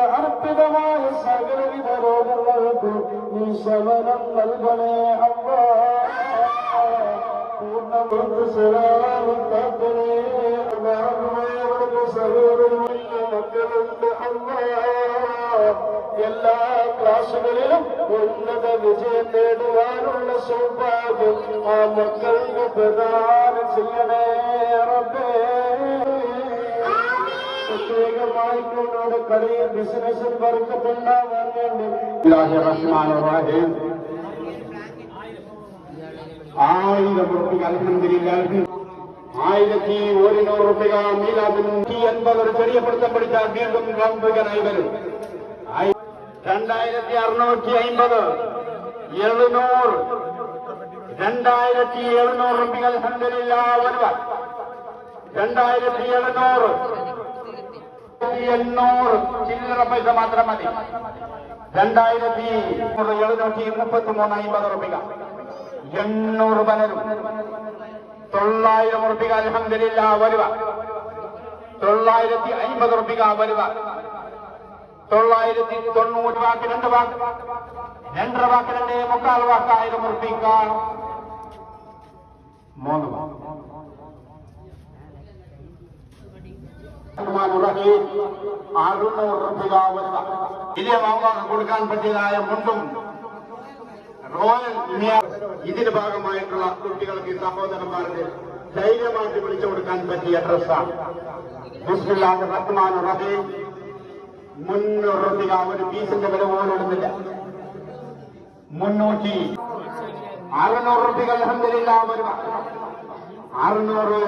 അർപ്പിതമായ സകലവിധ രോഗങ്ങൾക്കും നീ ശമനം നൽകണേ അല്ലാ. പൂർണ്ണ സലാമത്താക്കണേ അവർക്ക് സഹോദരമുള്ള മക്കളുണ്ട് അല്ലാ. എല്ലാ ക്ലാസുകളിലും ഉന്നത വിജയം നേടുവാനുള്ള സൗഭാഗ്യം ആ മക്കൾക്ക് പ്രദാനം ചെയ്യണേ റബ്ബേ. പ്രത്യേകമായി കൊണ്ടോട് കളിയിൽ ബിസിനസ്സിൽ വർക്കത്തുണ്ടാവാൻ വേണ്ടി 1000 റുപ്യ അൽഹംദുലില്ലാഹ് 1100 റുപ്യ മീലാദിന് 80 ഒരു ചെറിയ പിടുത്തം പിടിച്ചാൽ വീണ്ടും ഗംഭീരനായി വരും. 2650 700 2700 റുപ്യ അൽഹംദുലില്ലാഹ് വലുവ 2700 800 ചില്ലറ പൈസ മാത്രം മതി. 2733 റുപ്യ 800 പലരും 900 റുപ്യ അൽഹംദുലില്ലാഹ് വലുവ 950 റുപ്യ വലുവ 990 വാക്ക് 2 വാക്ക് 2.5 വാക്ക് 2.25 വാക്ക് 1000 റുപ്യ 3 വാക്ക് 600 റുപ്യ വലുവ. ഇതേ വാങ്ങാൻ കൊടുക്കാൻ പറ്റിയതായ മുണ്ടും റോയൽ ഇതിന്റെ ഭാഗമായിട്ടുള്ള കുട്ടികൾക്ക് സഹോദരന്മാർക്ക് ധൈര്യമായിട്ട് വിളിച്ചു കൊടുക്കാൻ പറ്റിയ ഡ്രസ്സാണ്. ബിസ്മില്ലാഹിർ റഹ്മാനിർ റഹീം 300 റുപ്യ ഒരു പീസിന്റെ വില പോലും ഇടുന്നില്ല. 600 റുപ്യ അൽഹംദുലില്ലാഹ് വരുക 600